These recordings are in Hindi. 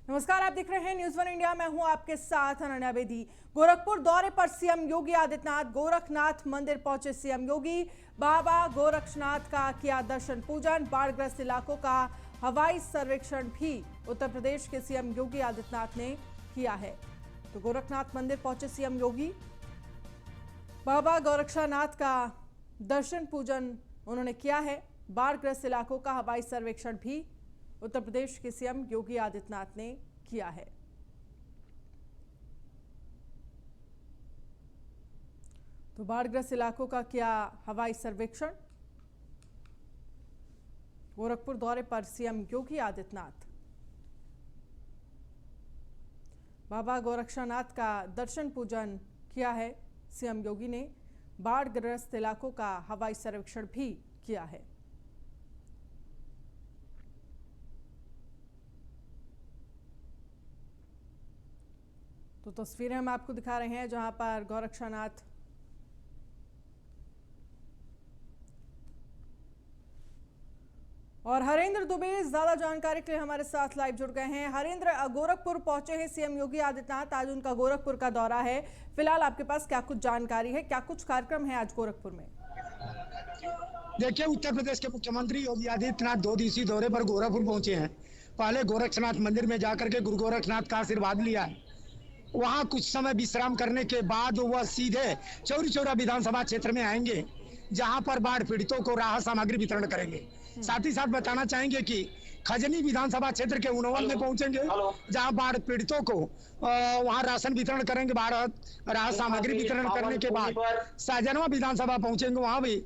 नमस्कार, आप देख रहे हैं न्यूज़ वन इंडिया। मैं हूं आपके साथ अनन्या बेदी। गोरखपुर दौरे पर सीएम योगी आदित्यनाथ गोरखनाथ मंदिर पहुंचे। सीएम योगी बाबा गोरक्षनाथ का किया दर्शन पूजन। बाढ़ग्रस्त इलाकों का हवाई सर्वेक्षण भी उत्तर प्रदेश के सीएम योगी आदित्यनाथ ने किया है। तो गोरखनाथ मंदिर पहुंचे सीएम योगी, बाबा गोरक्षनाथ का दर्शन पूजन उन्होंने किया है। बाढ़ग्रस्त इलाकों का हवाई सर्वेक्षण भी उत्तर प्रदेश के सीएम योगी आदित्यनाथ ने किया है। तो बाढ़ग्रस्त इलाकों का किया हवाई सर्वेक्षण। गोरखपुर दौरे पर सीएम योगी आदित्यनाथ बाबा गोरक्षनाथ का दर्शन पूजन किया है। सीएम योगी ने बाढ़ग्रस्त इलाकों का हवाई सर्वेक्षण भी किया है। तो तस्वीरें हम आपको दिखा रहे हैं जहां पर गोरक्षनाथ और हरेंद्र दुबे ज्यादा जानकारी के लिए हमारे साथ लाइव जुड़ गए हैं। हरेंद्र, गोरखपुर पहुंचे हैं सीएम योगी आदित्यनाथ, आज उनका गोरखपुर का दौरा है। फिलहाल आपके पास क्या कुछ जानकारी है, क्या कुछ कार्यक्रम है आज गोरखपुर में? देखिए, उत्तर प्रदेश के मुख्यमंत्री योगी आदित्यनाथ 2 दिवसीय दौरे पर गोरखपुर पहुंचे हैं। पहले गोरक्षनाथ मंदिर में जाकर के गुरु गोरखनाथ का आशीर्वाद लिया है। वहां कुछ समय विश्राम करने के बाद वह सीधे चौरी चौरा विधानसभा क्षेत्र में आएंगे, जहां पर बाढ़ पीड़ितों को राहत सामग्री वितरण करेंगे। साथ ही साथ बताना चाहेंगे कि खजनी विधानसभा क्षेत्र के उनवल में पहुंचेंगे, जहां बाढ़ पीड़ितों को वहां राशन वितरण करेंगे। राहत सामग्री वितरण करने के बाद सहजनवा विधानसभा पहुंचेंगे, वहां भी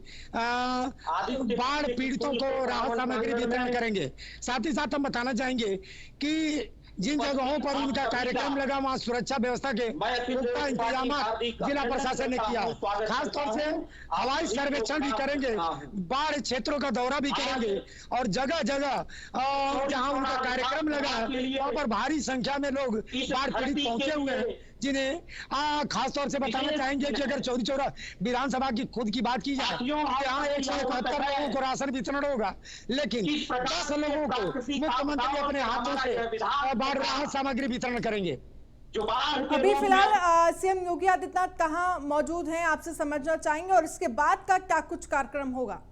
बाढ़ पीड़ितों को राहत सामग्री वितरण करेंगे। साथ ही साथ हम बताना चाहेंगे कि जिन जगहों पर उनका कार्यक्रम लगा, वहाँ सुरक्षा व्यवस्था के पुख्ता इंतजाम जिला प्रशासन ने किया। खास तौर से हवाई सर्वेक्षण भी करेंगे, बाढ़ क्षेत्रों का दौरा भी करेंगे और जगह जगह जहाँ उनका कार्यक्रम लगा वहाँ पर भारी संख्या में लोग बाढ़ पीड़ित पहुंचे हुए हैं, जिन्हें खास तौर से बताना चाहेंगे कि अगर चौरी चौरा विधानसभा की खुद की बात की जाए, यहाँ 171 लोगों को राशन वितरण होगा, लेकिन 10 लोगों को मुख्यमंत्री अपने हाथों से बाढ़ राहत सामग्री वितरण करेंगे। अभी फिलहाल सीएम योगी आदित्यनाथ कहाँ मौजूद हैं, आपसे समझना चाहेंगे, और इसके बाद का क्या कुछ कार्यक्रम होगा?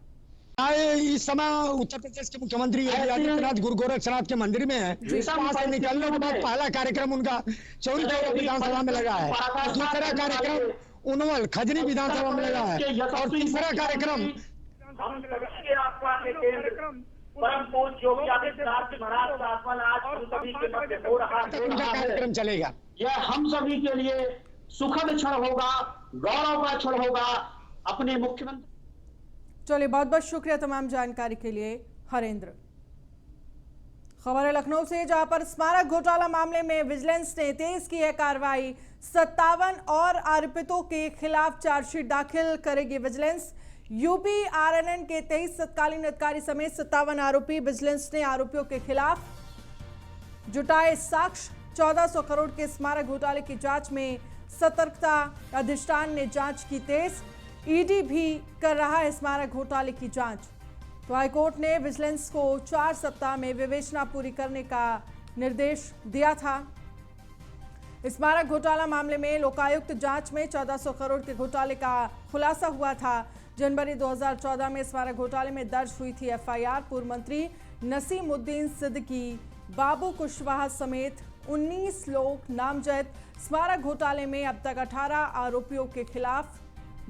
इस समय उत्तर प्रदेश के मुख्यमंत्री योगी आदित्यनाथ गुरु गोरक्षनाथ के मंदिर में है। वहां से निकलने के बाद पहला कार्यक्रम उनका चौरी चौरा विधानसभा में लगा है, दूसरा कार्यक्रम उनवल खजनी विधानसभा में लगा है और तीसरा कार्यक्रम कार्यक्रम चलेगा। यह हम सभी के लिए सुखद क्षण होगा, गौरव का क्षण होगा। अपने मुख्यमंत्री चलिए, बहुत बहुत शुक्रिया तमाम जानकारी के लिए हरेंद्र। खबर है लखनऊ से, जहां पर स्मारक घोटाला मामले में विजिलेंस ने तेज की है कार्रवाई। 57 और आरोपितों के खिलाफ चार्जशीट दाखिल करेगी विजिलेंस। यूपी आरएनएन के 23 तत्कालीन अधिकारी समेत 57 आरोपी। विजिलेंस ने आरोपियों के खिलाफ जुटाए साक्ष्य। 1400 करोड़ के स्मारक घोटाले की जांच में सतर्कता अधिष्ठान ने जांच की तेज। ईडी भी कर रहा है स्मारक घोटाले की जांच। तो हाईकोर्ट ने विजिलेंस को 4 सप्ताह में विवेचना पूरी करने का निर्देश दिया था। स्मारक घोटाला मामले में लोकायुक्त जांच में 1400 करोड़ के घोटाले का खुलासा हुआ था। जनवरी 2014 में स्मारक घोटाले में दर्ज हुई थी एफआईआर। पूर्व मंत्री नसीमुद्दीन सिद्दीकी, बाबू कुशवाहा समेत 19 लोग नामजद। स्मारक घोटाले में अब तक 18 आरोपियों के खिलाफ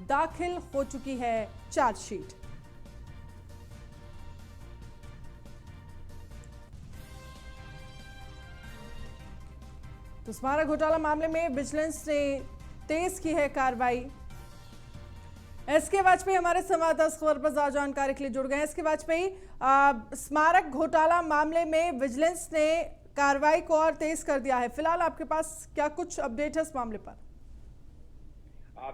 दाखिल हो चुकी है चार्जशीट। तो स्मारक घोटाला मामले में विजिलेंस ने तेज की है कार्रवाई। एसके वाजपेयी हमारे संवाददाता खबर पर ज्यादा जानकारी के लिए जुड़ गए हैं। एसके वाजपेयी, स्मारक घोटाला मामले में विजिलेंस ने कार्रवाई को और तेज कर दिया है। फिलहाल आपके पास क्या कुछ अपडेट है इस मामले पर?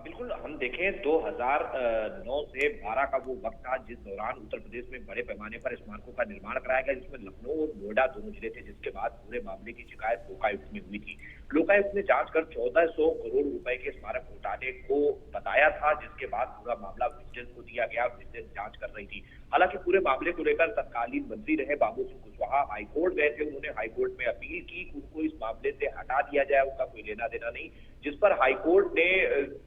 बिल्कुल, हम देखें 2009 से 12 का वो वक्त था जिस दौरान उत्तर प्रदेश में बड़े पैमाने पर स्मारकों का निर्माण कराया गया, जिसमें लखनऊ और नोएडा दोनों जिले थे, जिसके बाद पूरे मामले की शिकायत लोकायुक्त में हुई थी। लोकायुक्त ने जांच कर 1400 करोड़ रुपए के स्मारक घोटाले को बताया था, जिसके बाद पूरा मामला विजिलेंस को दिया गया। विजिलेंस जांच कर रही थी। हालांकि पूरे मामले को लेकर तत्कालीन मंत्री रहे बाबू सिंह कुशवाहा हाईकोर्ट गए थे। उन्होंने हाईकोर्ट में अपील की, उनको मामले से हटा दिया जाए, उनका कोई लेना देना नहीं, जिस पर हाईकोर्ट ने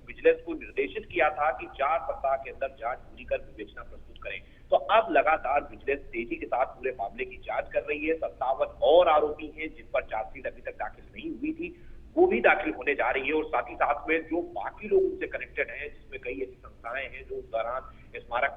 विजिलेंस को निर्देशित किया था कि 4 सप्ताह के अंदर जांच पूरी कर विवेचना प्रस्तुत करें। तो अब लगातार विजिलेंस तेजी के साथ पूरे मामले की जांच कर रही है। 57 और आरोपी हैं जिन पर चार्जशीट अभी तक दाखिल नहीं हुई थी, वो भी दाखिल होने जा रही है, और साथ ही साथ में जो बाकी लोग उनसे कनेक्टेड हैं, जिसमें कई ऐसी संस्थाएं हैं जो उस दौरान स्मारक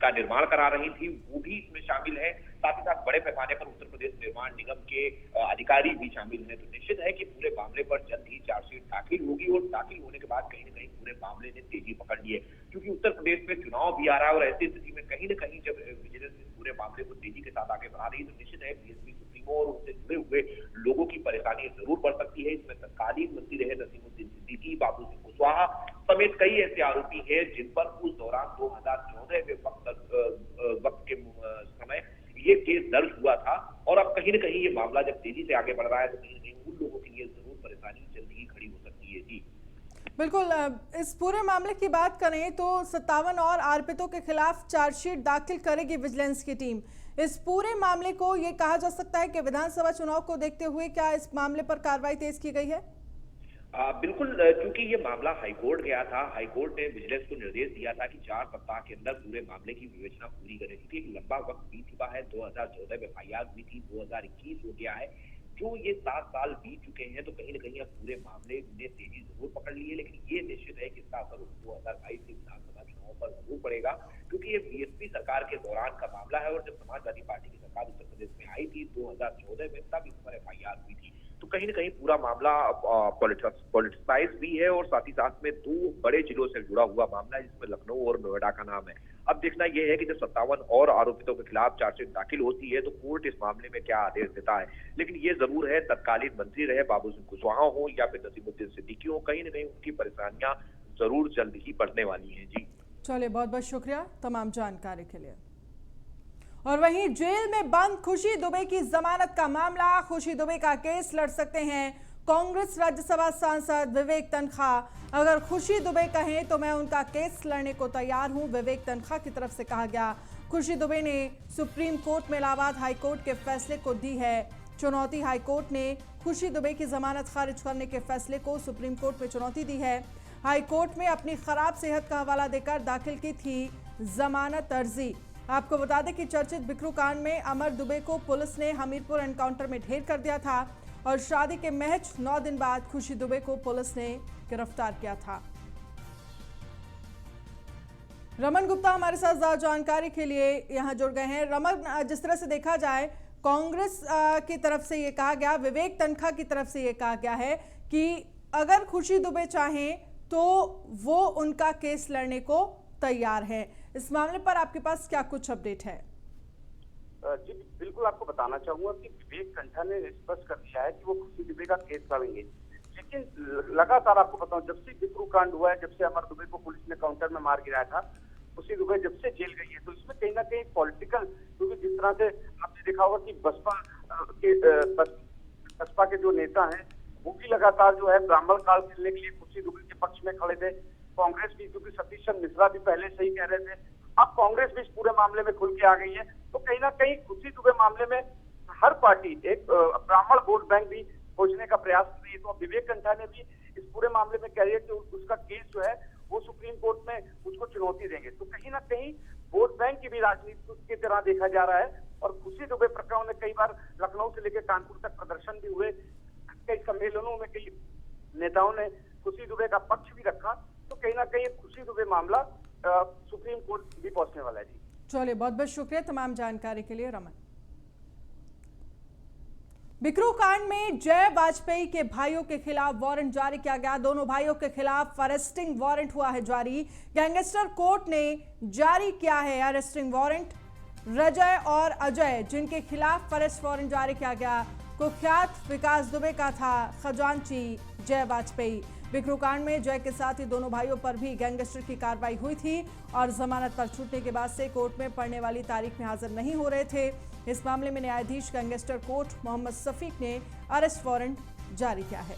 का निर्माण करा रही थी, वो भी इसमें शामिल है। साथ ही साथ बड़े पैमाने पर उत्तर प्रदेश निर्माण निगम के अधिकारी भी शामिल हैं। तो निश्चित है कि पूरे मामले पर जल्द ही चार्जशीट दाखिल होगी, और दाखिल होने के बाद कहीं न कहीं पूरे मामले ने तेजी पकड़ ली है, क्योंकि उत्तर प्रदेश में चुनाव भी आ रहा है, और ऐसी स्थिति में कहीं न कहीं जब विजिलेंस इस पूरे मामले को तेजी के साथ आगे बढ़ा रही है, तो निश्चित है बीएसपी सुप्रीमो और उससे जुड़े हुए लोगों की परेशानी जरूर बढ़ सकती है। इसमें तत्कालीन मंत्री रहे नसीमुद्दीन सिद्दीकी, बाबू सिंह कुशवाहा समेत कई ऐसे आरोपी हैं जिन पर उस दौरान 2014 के वक्त के समय ये केस दर्ज हुआ था, और अब कहीं न कहीं ये मामला जब तेजी से आगे बढ़ रहा है, तो कहीं न कहीं उन लोगों के लिए जरूर परेशानी जल्द ही खड़ी हो सकती है। जी बिल्कुल, इस पूरे मामले की बात करें तो 57 और आरोपितों के खिलाफ चार्जशीट दाखिल करेगी विजिलेंस की टीम। इस पूरे मामले को ये कहा जा सकता है कि विधानसभा चुनाव को देखते हुए क्या इस मामले पर कार्रवाई तेज की गई है? बिल्कुल, क्योंकि ये मामला हाईकोर्ट गया था, हाईकोर्ट ने विजिलेंस को निर्देश दिया था कि 4 सप्ताह के अंदर पूरे मामले की विवेचना पूरी करें, क्योंकि एक लंबा वक्त बीत चुका है। 2014 में एफआईआर हुई थी, 2021 हो गया है, जो ये 7 साल बीत चुके हैं, तो कहीं न कहीं अब पूरे मामले ने तेजी जरूर पकड़ ली है। लेकिन ये निश्चित है कि इसका असर 2022 के विधानसभा चुनाव पर जरूर पड़ेगा, क्योंकि ये बीएसपी सरकार के दौरान का मामला है, और जब समाजवादी पार्टी की सरकार उत्तर प्रदेश में आई थी 2014 में, तब इस पर एफआईआर हुई थी। तो कहीं न कहीं पूरा मामला पॉलिटिसाइज भी है, और साथ ही साथ में 2 बड़े जिलों से जुड़ा हुआ मामला है, जिसमें लखनऊ और नोएडा का नाम है। अब देखना यह है कि जब 57 और आरोपितों के खिलाफ चार्जशीट दाखिल होती है, तो कोर्ट इस मामले में क्या आदेश देता है। लेकिन ये जरूर है, तत्कालीन मंत्री रहे बाबू सिंह कुशवाहा हो या फिर नसीमुद्दीन सिद्दीकी हो, कहीं न कहीं उनकी परेशानियां जरूर जल्द ही बढ़ने वाली हैं। जी चलिए, बहुत बहुत शुक्रिया तमाम जानकारी के लिए। और वहीं जेल में बंद खुशी दुबे की जमानत का मामला, खुशी दुबे का केस लड़ सकते हैं कांग्रेस राज्यसभा सांसद विवेक तन्खा। अगर खुशी दुबे कहें तो मैं उनका केस लड़ने को तैयार हूं, विवेक तन्खा की तरफ से कहा गया। खुशी दुबे ने सुप्रीम कोर्ट में इलाहाबाद हाईकोर्ट के फैसले को दी है चुनौती। हाईकोर्ट ने खुशी दुबे की जमानत खारिज करने के फैसले को सुप्रीम कोर्ट में चुनौती दी है। हाईकोर्ट में अपनी खराब सेहत का हवाला देकर दाखिल की थी जमानत अर्जी। आपको बता दें कि चर्चित बिकरू कांड में अमर दुबे को पुलिस ने हमीरपुर एनकाउंटर में ढेर कर दिया था, और शादी के महज 9 दिन बाद खुशी दुबे को पुलिस ने गिरफ्तार किया था। रमन गुप्ता हमारे साथ ज्यादा जानकारी के लिए यहां जुड़ गए हैं। रमन, जिस तरह से देखा जाए, कांग्रेस की तरफ से ये कहा गया, विवेक तन्खा की तरफ से ये कहा गया है कि अगर खुशी दुबे चाहें तो वो उनका केस लड़ने को तैयार है। इस मामले पर आपके पास क्या कुछ अपडेट है? जी बिल्कुल, आपको बताना चाहूंगा कि विवेक तन्खा ने स्पष्ट कर दिया है कि वो खुशी दुबे का केस लड़ेंगे। लेकिन लगातार आपको बताऊं, जब से बिकरू कांड हुआ है, जब से अमर दुबे को पुलिस ने काउंटर में मार गिराया था, खुशी दुबे जब से जेल गई है, तो इसमें कहीं ना कहीं पॉलिटिकल, क्योंकि जिस तरह से आपने देखा होगा कि बसपा के जो नेता हैं वो भी लगातार जो है ब्राह्मण काल खेलने के लिए खुशी दुबे के पक्ष में खड़े थे। कांग्रेस भी, क्योंकि सतीश चंद्र मिश्रा भी पहले से ही कह रहे थे, अब कांग्रेस भी इस पूरे मामले में खुल के आ गई है। तो कहीं ना कहीं खुशी दुबे मामले में हर पार्टी एक ब्राह्मण वोट बैंक भी खोजने का प्रयास कर रही है। तो विवेक तन्खा ने भी इस पूरे मामले में कह रही है कि उसका केस जो है वो सुप्रीम कोर्ट में उसको चुनौती देंगे। तो कहीं ना कहीं वोट बैंक की भी राजनीति की तरह देखा जा रहा है। और खुशी दुबे प्रकरण में कई बार लखनऊ से लेकर कानपुर तक प्रदर्शन भी हुए, कई सम्मेलनों में कई नेताओं ने खुशी दुबे का पक्ष भी रखा। तो कहीं ना कहीं खुशी दुबे मामला सुप्रीम कोर्ट भी पहुंचने वाला है। जी चलिए, बहुत बहुत शुक्रिया तमाम जानकारी के लिए रमन। बिकरू कांड में जय वाजपेयी के भाइयों के खिलाफ वारंट जारी किया गया। दोनों भाइयों के खिलाफ अरेस्टिंग वारंट हुआ है जारी। गैंगस्टर कोर्ट ने जारी किया है अरेस्टिंग वारंट। रजय और अजय, जिनके खिलाफ अरेस्ट वारंट जारी किया गया, कुख्यात विकास दुबे का था खजांची जय वाजपेयी। बिकरू कांड में जय के साथ ही दोनों भाइयों पर भी गैंगस्टर की कार्रवाई हुई थी, और जमानत पर छूटने के बाद से कोर्ट में पड़ने वाली तारीख में हाजिर नहीं हो रहे थे। इस मामले में न्यायाधीश गैंगस्टर कोर्ट मोहम्मद सफीक ने अरेस्ट वारंट जारी किया है।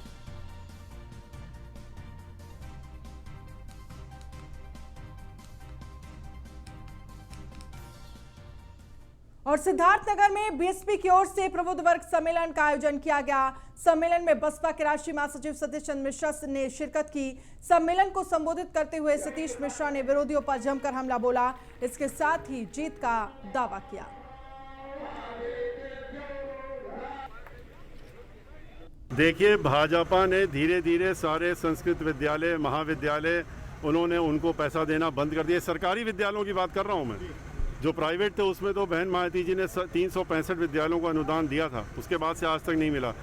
और सिद्धार्थनगर में बीएसपी की ओर से प्रबुद्ध वर्ग सम्मेलन का आयोजन किया गया। सम्मेलन में बसपा के राष्ट्रीय महासचिव सतीश चंद्र मिश्रा ने शिरकत की। सम्मेलन को संबोधित करते हुए सतीश मिश्रा ने विरोधियों पर जमकर हमला बोला, इसके साथ ही जीत का दावा किया। देखिए, भाजपा ने धीरे धीरे सारे संस्कृत विद्यालय, महाविद्यालय, उन्होंने उनको पैसा देना बंद कर दिया। सरकारी विद्यालयों की बात कर रहा हूँ मैं, जो प्राइवेट थे उसमें तो बहन मायावती जी ने 365 विद्यालयों को अनुदान दिया था, उसके बाद से आज तक नहीं मिला।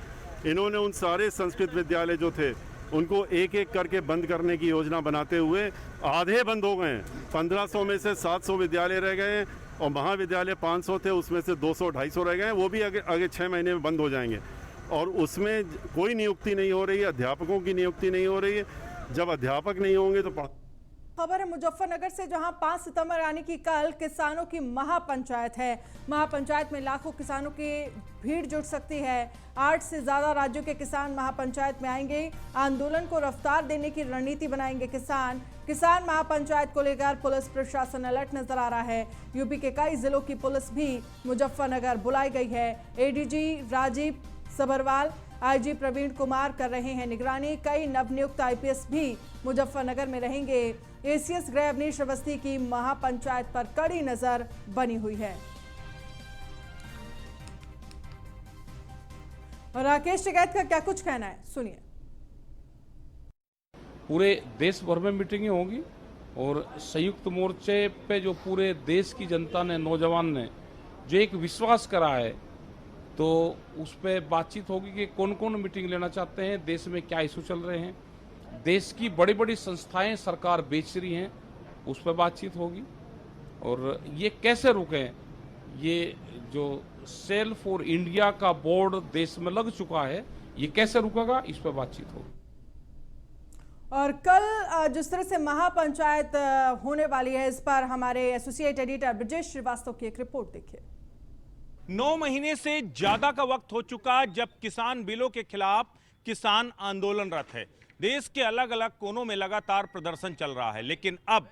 इन्होंने उन सारे संस्कृत विद्यालय जो थे उनको एक एक करके बंद करने की योजना बनाते हुए आधे बंद हो गए हैं। 1500 में से 700 विद्यालय रह गए हैं और महाविद्यालय 500 थे, उसमें से 200-250 रह गए हैं। वो भी आगे 6 महीने में बंद हो जाएंगे और उसमें कोई नियुक्ति नहीं हो रही है, अध्यापकों की नियुक्ति नहीं हो रही है। जब अध्यापक नहीं होंगे तो खबर है मुजफ्फरनगर से, जहां 5 सितंबर यानी कि कल किसानों की महापंचायत है। महापंचायत में लाखों किसानों की भीड़ जुट सकती है। 8 से ज्यादा राज्यों के किसान महापंचायत में आएंगे। आंदोलन को रफ्तार देने की रणनीति बनाएंगे किसान महापंचायत को लेकर पुलिस प्रशासन अलर्ट नजर आ रहा है। यूपी के कई जिलों की पुलिस भी मुजफ्फरनगर बुलाई गई है। एडीजी राजीव सबरवाल, आईजी प्रवीण कुमार कर रहे हैं निगरानी। कई नवनियुक्त आईपीएस भी मुजफ्फरनगर में रहेंगे। एसीएस गृह अवनीश अवस्थी की महापंचायत पर कड़ी नजर बनी हुई है। और राकेश टिकैत का क्या कुछ कहना है, सुनिए। पूरे देश भर में मीटिंगें होंगी और संयुक्त मोर्चे पे जो पूरे देश की जनता ने, नौजवान ने जो एक विश्वास करा है, तो उस पर बातचीत होगी कि कौन कौन मीटिंग लेना चाहते हैं, देश में क्या इशू चल रहे हैं, देश की बड़ी बड़ी संस्थाएं सरकार बेच रही हैं, उस पर बातचीत होगी। और ये कैसे रुकें, ये जो सेल फॉर इंडिया का बोर्ड देश में लग चुका है, ये कैसे रुकेगा, इस पर बातचीत होगी। और कल जिस तरह से महापंचायत होने वाली है, इस पर हमारे एसोसिएट एडिटर ब्रजेश श्रीवास्तव की एक रिपोर्ट देखिए। 9 महीने से ज्यादा का वक्त हो चुका जब किसान बिलों के खिलाफ किसान आंदोलनरत है। देश के अलग अलग कोनों में लगातार प्रदर्शन चल रहा है, लेकिन अब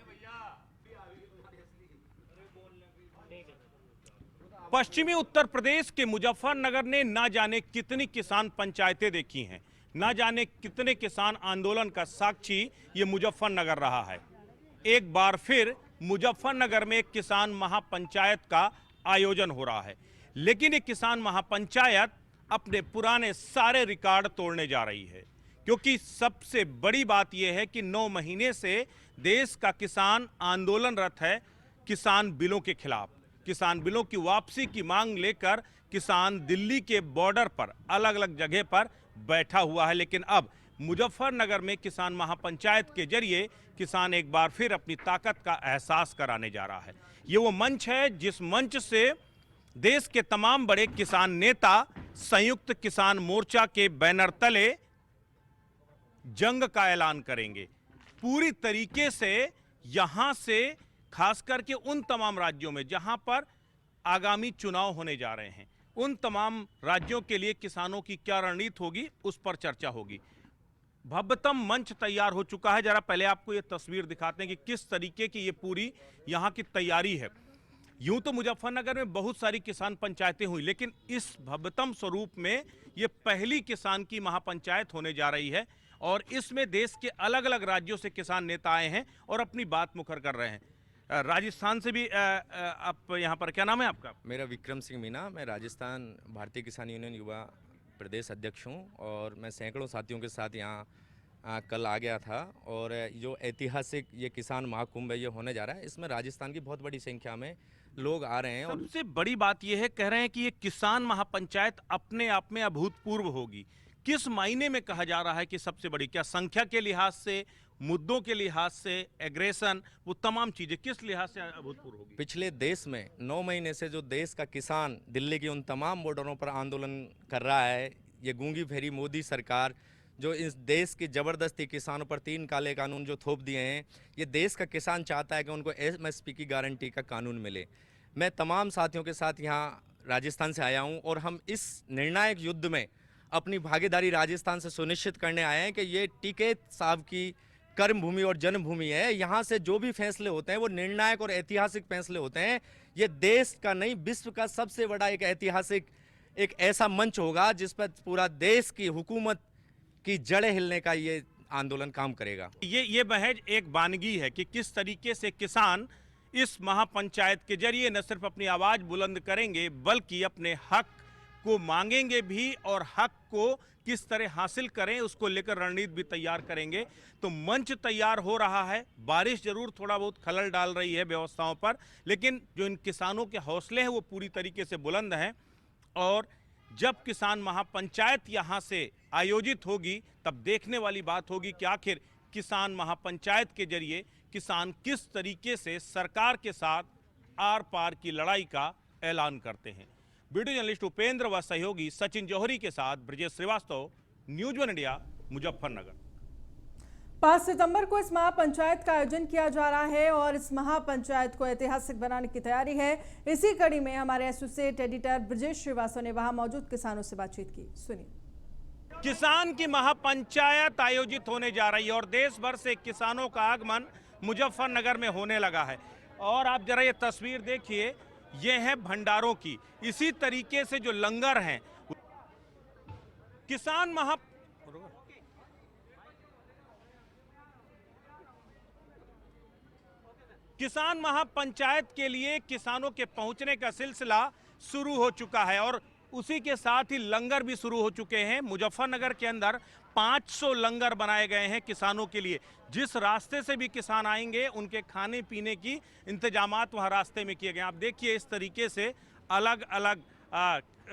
पश्चिमी उत्तर प्रदेश के मुजफ्फरनगर ने ना जाने कितनी किसान पंचायतें देखी हैं, ना जाने कितने किसान आंदोलन का साक्षी ये मुजफ्फरनगर रहा है। एक बार फिर मुजफ्फरनगर में किसान महापंचायत का आयोजन हो रहा है, लेकिन ये किसान महापंचायत अपने पुराने सारे रिकॉर्ड तोड़ने जा रही है, क्योंकि सबसे बड़ी बात यह है कि 9 महीने से देश का किसान आंदोलनरत है किसान बिलों के खिलाफ। किसान बिलों की वापसी की मांग लेकर किसान दिल्ली के बॉर्डर पर अलग अलग जगह पर बैठा हुआ है, लेकिन अब मुजफ्फरनगर में किसान महापंचायत के जरिए किसान एक बार फिर अपनी ताकत का एहसास कराने जा रहा है। ये वो मंच है जिस मंच से देश के तमाम बड़े किसान नेता संयुक्त किसान मोर्चा के बैनर तले जंग का ऐलान करेंगे। पूरी तरीके से यहां से खास करके उन तमाम राज्यों में जहां पर आगामी चुनाव होने जा रहे हैं, उन तमाम राज्यों के लिए किसानों की क्या रणनीति होगी, उस पर चर्चा होगी। भव्यतम मंच तैयार हो चुका है। जरा पहले आपको ये तस्वीर दिखाते हैं कि किस तरीके की ये पूरी यहाँ की तैयारी है। यूं तो मुजफ्फरनगर में बहुत सारी किसान पंचायतें हुई, लेकिन इस भव्यतम स्वरूप में ये पहली किसान की महापंचायत होने जा रही है और इसमें देश के अलग अलग राज्यों से किसान नेता आए हैं और अपनी बात मुखर कर रहे हैं। राजस्थान से भी आप यहाँ पर, क्या नाम है आपका? मेरा विक्रम सिंह मीना, मैं राजस्थान भारतीय किसान यूनियन युवा प्रदेश अध्यक्ष हूँ और मैं सैकड़ों साथियों के साथ यहाँ कल आ गया था। और जो ऐतिहासिक ये किसान महाकुंभ है, ये होने जा रहा है, इसमें राजस्थान की बहुत बड़ी संख्या में लोग आ रहे हैं। और सबसे बड़ी बात यह है, कह रहे हैं कि ये किसान महापंचायत अपने आप में अभूतपूर्व होगी। किस मायने में कहा जा रहा है कि सबसे बड़ी? क्या संख्या के लिहाज से, मुद्दों के लिहाज से, एग्रेशन, वो तमाम चीजें किस लिहाज से अभूतपूर्व होगी? पिछले देश में 9 महीने से जो देश का किसान दिल्ली के उन तमाम बॉर्डरों पर आंदोलन कर रहा है, ये गूंगी फेरी मोदी सरकार जो इस देश की ज़बरदस्ती किसानों पर 3 काले कानून जो थोप दिए हैं, ये देश का किसान चाहता है कि उनको एमएसपी की गारंटी का कानून मिले। मैं तमाम साथियों के साथ यहाँ राजस्थान से आया हूँ और हम इस निर्णायक युद्ध में अपनी भागीदारी राजस्थान से सुनिश्चित करने आए हैं कि ये टिकैत साहब की कर्म भूमि और जन्मभूमि है। यहाँ से जो भी फैसले होते हैं वो निर्णायक और ऐतिहासिक फैसले होते हैं। ये देश का नहीं, विश्व का सबसे बड़ा एक ऐतिहासिक एक ऐसा मंच होगा जिस पर पूरा देश की हुकूमत की जड़ें हिलने का ये आंदोलन काम करेगा। ये महज एक वानगी है कि किस तरीके से किसान इस महापंचायत के जरिए न सिर्फ अपनी आवाज बुलंद करेंगे बल्कि अपने हक को मांगेंगे भी, और हक को किस तरह हासिल करें उसको लेकर रणनीति भी तैयार करेंगे। तो मंच तैयार हो रहा है। बारिश जरूर थोड़ा बहुत खलल डाल रही है व्यवस्थाओं पर, लेकिन जो इन किसानों के हौसले हैं वो पूरी तरीके से बुलंद हैं। और जब किसान महापंचायत यहाँ से आयोजित होगी तब देखने वाली बात होगी कि आखिर किसान महापंचायत के जरिए किसान किस तरीके से सरकार के साथ आर पार की लड़ाई का ऐलान करते हैं। वीडियो जर्नलिस्ट उपेंद्र व सहयोगी सचिन जौहरी के साथ Brajesh Shrivastava, news one India, Muzaffarnagar. 5 सितंबर को इस महापंचायत का आयोजन किया जा रहा है और इस महापंचायत को ऐतिहासिक बनाने की तैयारी है। इसी कड़ी में हमारे एसोसिएट एडिटर ब्रजेश श्रीवास्तव ने वहां मौजूद किसानों से बातचीत की। सुनिए। किसान की महापंचायत आयोजित होने जा रही है और देश भर से किसानों का आगमन मुजफ्फरनगर में होने लगा है। और आप जरा ये तस्वीर देखिए, ये है भंडारों की। इसी तरीके से जो लंगर हैं, किसान महापंचायत के लिए किसानों के पहुंचने का सिलसिला शुरू हो चुका है और उसी के साथ ही लंगर भी शुरू हो चुके हैं। मुजफ्फरनगर के अंदर 500 लंगर बनाए गए हैं किसानों के लिए। जिस रास्ते से भी किसान आएंगे उनके खाने पीने की इंतजामात वहां रास्ते में किए गए। आप देखिए इस तरीके से अलग अलग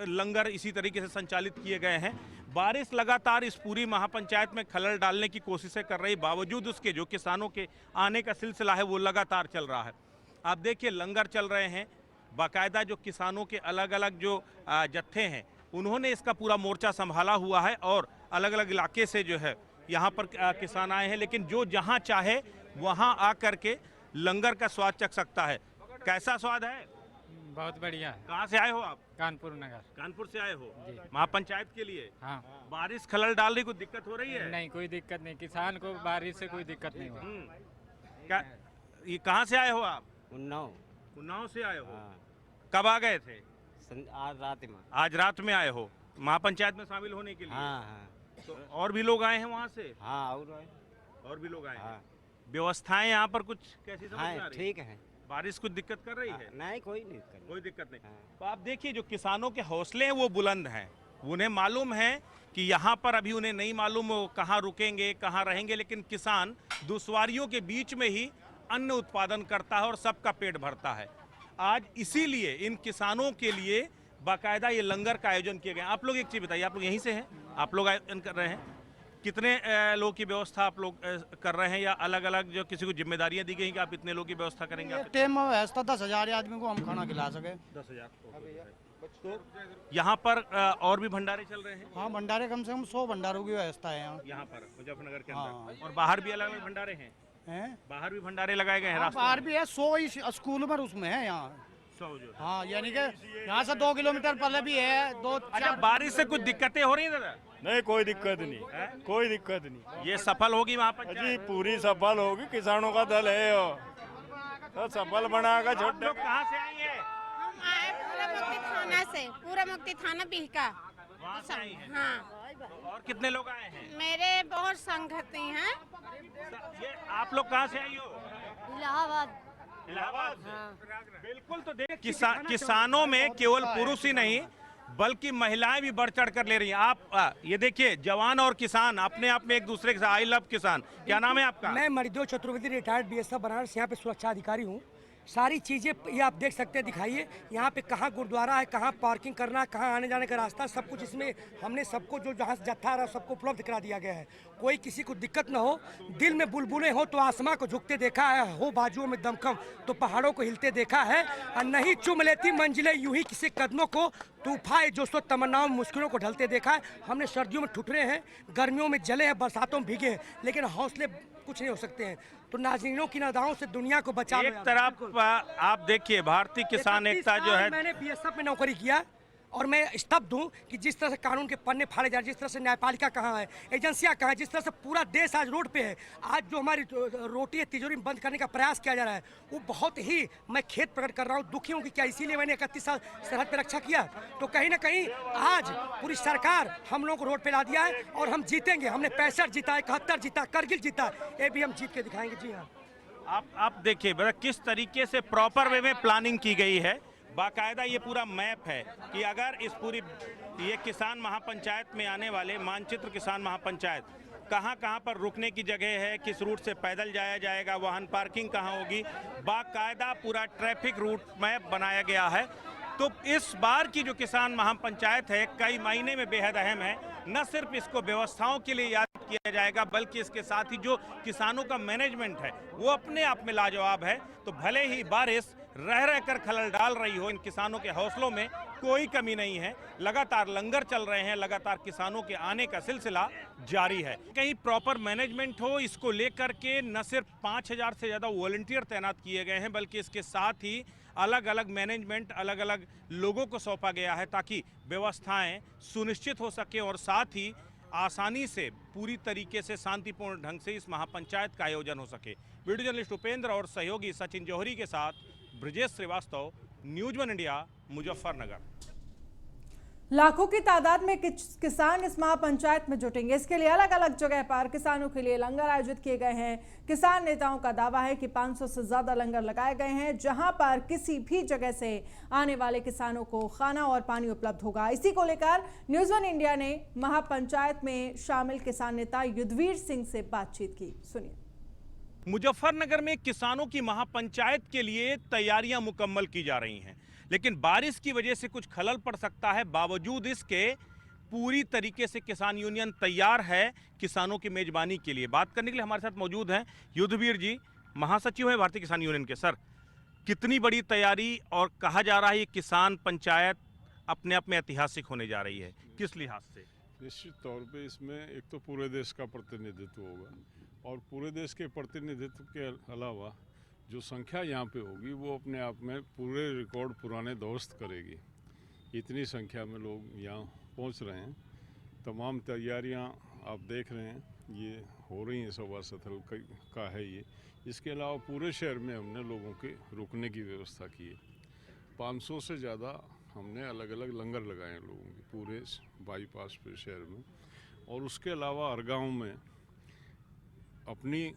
लंगर इसी तरीके से संचालित किए गए हैं। बारिश लगातार इस पूरी महापंचायत में खलल डालने की कोशिशें कर रही, बावजूद उसके जो किसानों के आने का सिलसिला है वो लगातार चल रहा है। आप देखिए लंगर चल रहे हैं, बाकायदा जो किसानों के अलग अलग जो जत्थे हैं उन्होंने इसका पूरा मोर्चा संभाला हुआ है और अलग अलग इलाके से जो है यहाँ पर किसान आए हैं। लेकिन जो जहाँ चाहे वहाँ आ करके लंगर का स्वाद चख सकता है। कैसा स्वाद है? बहुत बढ़िया है। कहाँ से आए हो आप? कानपुर नगर। कानपुर से आए हो महापंचायत के लिए? हाँ। बारिश खलल डाल रही, कोई दिक्कत हो रही है? नहीं, कोई दिक्कत नहीं, किसान को बारिश से कोई दिक्कत नहीं हुआ। क्या ये कहाँ से आए हो आप? उन्नाव से आए हो। कब आ गए थे? आज रात में। आज रात में आए हो महापंचायत में शामिल होने के लिए? हाँ। तो और भी लोग आए हैं वहाँ से? हाँ, और भी लोग आए हैं। व्यवस्थाएं यहाँ पर कुछ कैसी समझ में आ रही? ठीक है। बारिश कुछ दिक्कत कर रही है? नहीं, कोई दिक्कत नहीं। तो आप देखिए जो किसानों के हौसले हैं वो बुलंद हैं। उन्हें मालूम है कि यहाँ पर अभी उन्हें नहीं मालूम वो कहाँ रुकेंगे, कहाँ रहेंगे, लेकिन किसान दुश्वारियों के बीच में ही अन्न उत्पादन करता है और सबका पेट भरता है। आज इसीलिए इन किसानों के लिए बाकायदा ये लंगर का आयोजन किया गया। आप लोग एक चीज़ बताइए, आप लोग यहीं से हैं, आप लोग आयोजन कर रहे हैं, कितने लोगों की व्यवस्था आप लोग कर रहे हैं या अलग अलग जो किसी को जिम्मेदारियां दी गई कि आप इतने लोगों की व्यवस्था करेंगे? टीम में व्यवस्था 10,000 आदमी को हम खाना खिला सके। 10,000। तो यहाँ पर और भी भंडारे चल रहे हैं? हाँ, भंडारे कम से कम 100 भंडारों की व्यवस्था है यहाँ पर मुजफ्फरनगर के अंदर। और बाहर भी अलग अलग भंडारे हैं? बाहर भी भंडारे लगाए गए हैं? बाहर भी है, 100 इस स्कूल में उसमें है यहाँ। हाँ, यानी कि यहाँ से 2 किलोमीटर पहले भी है। अच्छा, बारिश से कुछ दिक्कतें हो रही है दादा? नहीं, कोई दिक्कत नहीं, कोई दिक्कत नहीं। ये सफल होगी महापंचायत? जी पूरी सफल होगी, किसानों का दल है तो सफल बनाकर छोड़। लोग कहाँ से आई है? हम आए पूरा मुक्ति थाना से, पूरा मुक्ति थाना बिहका। वहाँ से आई हैं? हाँ। और कितने लोग आए हैं? मेरे बहुत संगति हैं। ये आप लोग कहाँ से आई हो? इलाहाबाद। बिल्कुल। तो देखिए किसानों में केवल पुरुष ही नहीं बल्कि महिलाएं भी बढ़ चढ़ कर ले रही हैं। आप ये देखिए जवान और किसान अपने आप में एक दूसरे के साथ। आई लव किसान। क्या नाम है आपका? मैं मरिदो चतुर्वेदी, रिटायर्ड बीएसएफ बनारस, यहाँ पे सुरक्षा अधिकारी हूँ। सारी चीज़ें ये आप देख सकते हैं, दिखाइए यहाँ पे कहाँ गुरुद्वारा है, कहाँ पार्किंग करना है, कहाँ आने जाने का रास्ता, सब कुछ इसमें हमने सबको जो जहाँ से जत्था रहा सबको उपलब्ध करा दिया गया है। कोई किसी को दिक्कत ना हो। दिल में बुलबुलें हो तो आसमां को झुकते देखा है, हो बाजुओं में दमखम तो पहाड़ों को हिलते देखा है, और नहीं चुम लेती मंजिलें यूं ही किसी कदमों को, तूफाए जो सो तमन्नाओं में मुश्किलों को ढलते देखा है। हमने सर्दियों में ठुठरे हैं, गर्मियों में जले हैं, बरसातों में भीगे हैं, लेकिन हौसले कुछ नहीं हो सकते हैं। तो नाज़रीनों की नादाओं से दुनिया को बचा। एक तरफ आप देखिए भारतीय किसान एकता जो है, मैंने बीएसएफ में नौकरी किया और मैं स्तब्ध हूँ कि जिस तरह से कानून के पन्ने फाड़े जा रहे हैं, जिस तरह से न्यायपालिका कहाँ है, एजेंसियाँ कहाँ है, जिस तरह से पूरा देश आज रोड पे है। आज जो हमारी रोटी तिजोरी में बंद करने का प्रयास किया जा रहा है, वो बहुत ही मैं खेद प्रकट कर रहा हूँ, दुखी हूँ कि क्या इसीलिए मैंने 31 साल सरहद पे रक्षा किया। तो कहीं ना कहीं आज पूरी सरकार हम लोगों को रोड पे ला दिया है और हम जीतेंगे। हमने 65 जीता, 71 जीता, करगिल जीता, ये भी हम जीत के दिखाएंगे। जी हाँ, आप देखिए बेटा किस तरीके से प्रॉपर वे में प्लानिंग की गई है। बाकायदा ये पूरा मैप है कि अगर इस पूरी ये किसान महापंचायत में आने वाले मानचित्र किसान महापंचायत कहाँ कहाँ पर रुकने की जगह है, किस रूट से पैदल जाया जाएगा, वाहन पार्किंग कहाँ होगी, बाकायदा पूरा ट्रैफिक रूट मैप बनाया गया है। तो इस बार की जो किसान महापंचायत है कई मायने में बेहद अहम है। न सिर्फ इसको व्यवस्थाओं के लिए याद किया जाएगा बल्कि इसके साथ ही जो किसानों का मैनेजमेंट है वो अपने आप में लाजवाब है। तो भले ही बारिश रह रह कर खलल डाल रही हो, इन किसानों के हौसलों में कोई कमी नहीं है। लगातार लंगर चल रहे हैं, लगातार किसानों के आने का सिलसिला जारी है। कहीं प्रॉपर मैनेजमेंट हो, इसको लेकर के न सिर्फ 5000 से ज़्यादा वॉलंटियर तैनात किए गए हैं बल्कि इसके साथ ही अलग अलग मैनेजमेंट अलग अलग लोगों को सौंपा गया है ताकि व्यवस्थाएं सुनिश्चित हो सके और साथ ही आसानी से पूरी तरीके से शांतिपूर्ण ढंग से इस महापंचायत का आयोजन हो सके। वीडियो जर्नलिस्ट उपेंद्र और सहयोगी सचिन जौहरी के साथ Brajesh Shrivastava, news one India, Muzaffarnagar. लाखों की तादाद में किसान इस महापंचायत में जुटेंगे। इसके लिए अलग अलग जगह पर किसानों के लिए लंगर आयोजित किए गए हैं। किसान नेताओं का दावा है कि 500 से ज्यादा लंगर लगाए गए हैं जहां पर किसी भी जगह से आने वाले किसानों को खाना और पानी उपलब्ध होगा। इसी को लेकर न्यूज़ वन इंडिया ने महापंचायत में शामिल किसान नेता युद्धवीर सिंह से बातचीत की। सुनिए। मुजफ्फरनगर में किसानों की महापंचायत के लिए तैयारियां मुकम्मल की जा रही हैं, लेकिन बारिश की वजह से कुछ खलल पड़ सकता है। बावजूद इसके पूरी तरीके से किसान यूनियन तैयार है किसानों की मेजबानी के लिए। बात करने के लिए हमारे साथ मौजूद हैं युद्धवीर जी, महासचिव हैं भारतीय किसान यूनियन के। सर, कितनी बड़ी तैयारी और कहा जा रहा है ये किसान पंचायत अपने आप में ऐतिहासिक होने जा रही है, किस लिहाज से? निश्चित तौर पे इसमें एक तो पूरे देश का प्रतिनिधित्व होगा और पूरे देश के प्रतिनिधित्व के अलावा जो संख्या यहाँ पे होगी वो अपने आप में पूरे रिकॉर्ड पुराने दुरुस्त करेगी। इतनी संख्या में लोग यहाँ पहुँच रहे हैं, तमाम तैयारियाँ आप देख रहे हैं ये हो रही हैं, सभा स्थल का है ये। इसके अलावा पूरे शहर में हमने लोगों के रुकने की व्यवस्था की है। 500 से ज़्यादा हमने अलग अलग लंगर लगाए हैं लोगों के पूरे बाईपास पे शहर में। और उसके अलावा हर गाँव में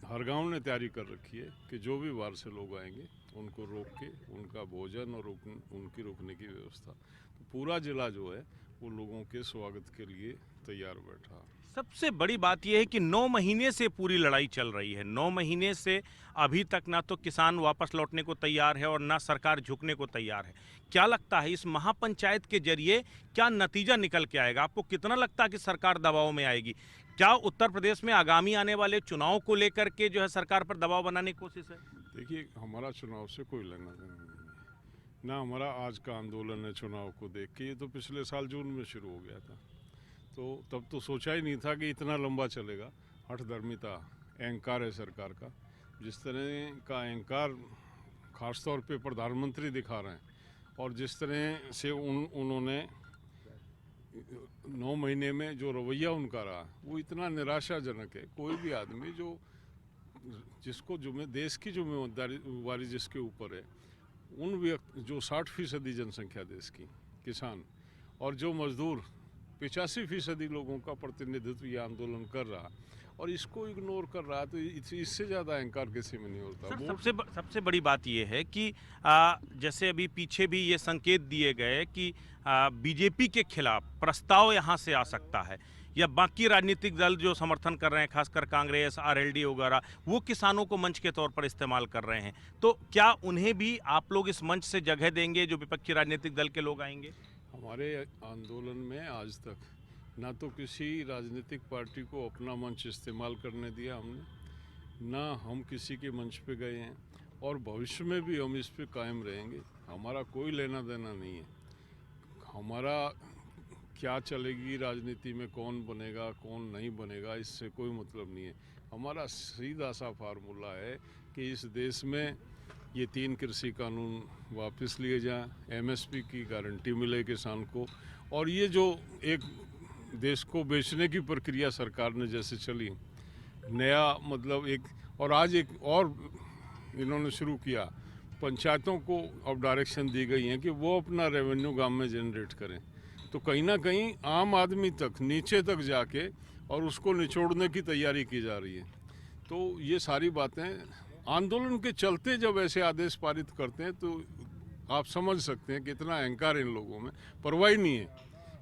हर गांव ने तैयारी कर रखी है कि जो भी बाहर से लोग आएंगे उनको रोक के उनका भोजन और उनकी रुकने की व्यवस्था। तो पूरा जिला जो है वो लोगों के स्वागत के लिए तैयार बैठा। सबसे बड़ी बात यह है कि 9 महीने से पूरी लड़ाई चल रही है। 9 महीने से अभी तक ना तो किसान वापस लौटने को तैयार है और ना सरकार झुकने को तैयार है। क्या लगता है इस महापंचायत के जरिए क्या नतीजा निकल के आएगा? आपको कितना लगता है कि सरकार दबाव में आएगी? क्या उत्तर प्रदेश में आगामी आने वाले चुनाव को लेकर के जो है सरकार पर दबाव बनाने की कोशिश है? देखिए, हमारा चुनाव से कोई लेना देना नहीं है, ना हमारा आज का आंदोलन है चुनाव को देख के। ये तो पिछले साल जून में शुरू हो गया था, तो तब तो सोचा ही नहीं था कि इतना लंबा चलेगा। हठधर्मिता अहंकार है सरकार का। जिस तरह का अहंकार खासतौर पे प्रधानमंत्री दिखा रहे हैं और जिस तरह से उन्होंने 9 महीने में जो रवैया उनका रहा वो इतना निराशाजनक है। कोई भी आदमी जिसको देश की जिम्मेदारी जिसके ऊपर है, जो 60% जनसंख्या देश की किसान और जो मजदूर 85% लोगों का प्रतिनिधित्व ये आंदोलन कर रहा और इसको इग्नोर कर रहा, तो इससे ज़्यादा अहंकार किसी में नहीं होता। सबसे बड़ी बात यह है कि जैसे अभी पीछे भी ये संकेत दिए गए कि बीजेपी के खिलाफ प्रस्ताव यहाँ से आ सकता है या बाकी राजनीतिक दल जो समर्थन कर रहे हैं, खासकर कांग्रेस, आरएलडी वगैरह, वो किसानों को मंच के तौर पर इस्तेमाल कर रहे हैं। तो क्या उन्हें भी आप लोग इस मंच से जगह देंगे जो विपक्षी राजनीतिक दल के लोग आएंगे? हमारे आंदोलन में आज तक ना तो किसी राजनीतिक पार्टी को अपना मंच इस्तेमाल करने दिया हमने, ना हम किसी के मंच पे गए हैं और भविष्य में भी हम इस पे कायम रहेंगे। हमारा कोई लेना देना नहीं है। हमारा क्या चलेगी राजनीति में, कौन बनेगा कौन नहीं बनेगा, इससे कोई मतलब नहीं है। हमारा सीधा सा फार्मूला है कि इस देश में ये 3 कृषि कानून वापस लिए जाएं, एमएसपी की गारंटी मिले किसान को, और ये जो एक देश को बेचने की प्रक्रिया सरकार ने जैसे चली, नया मतलब एक, और आज एक और इन्होंने शुरू किया, पंचायतों को अब डायरेक्शन दी गई है कि वो अपना रेवेन्यू गांव में जनरेट करें, तो कहीं ना कहीं आम आदमी तक, नीचे तक जाके और उसको निचोड़ने की तैयारी की जा रही है। तो ये सारी बातें आंदोलन के चलते जब ऐसे आदेश पारित करते हैं तो आप समझ सकते हैं कितना अहंकार इन लोगों में, परवाही नहीं है।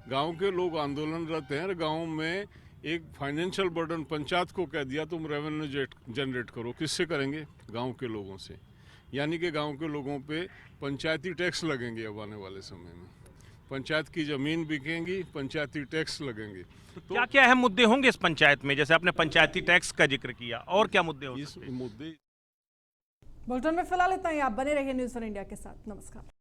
गांव के लोग आंदोलनरत हैं और गांव में एक फाइनेंशियल बर्डन पंचायत को कह दिया तुम रेवेन्यू जनरेट करो, किससे करेंगे? गांव के लोगों से, यानी कि गांव के लोगों पे पंचायती टैक्स लगेंगे। अब आने वाले समय में पंचायत की जमीन बिकेंगी, पंचायती टैक्स लगेंगे। तो क्या क्या अहम मुद्दे होंगे इस पंचायत में? जैसे आपने पंचायती टैक्स का जिक्र किया, और क्या मुद्दे हो सकते हैं? मुद्दे बुलेटिन में फिलहाल इतना ही। आप बने रहिए न्यूज़ 1 इंडिया के साथ। नमस्कार।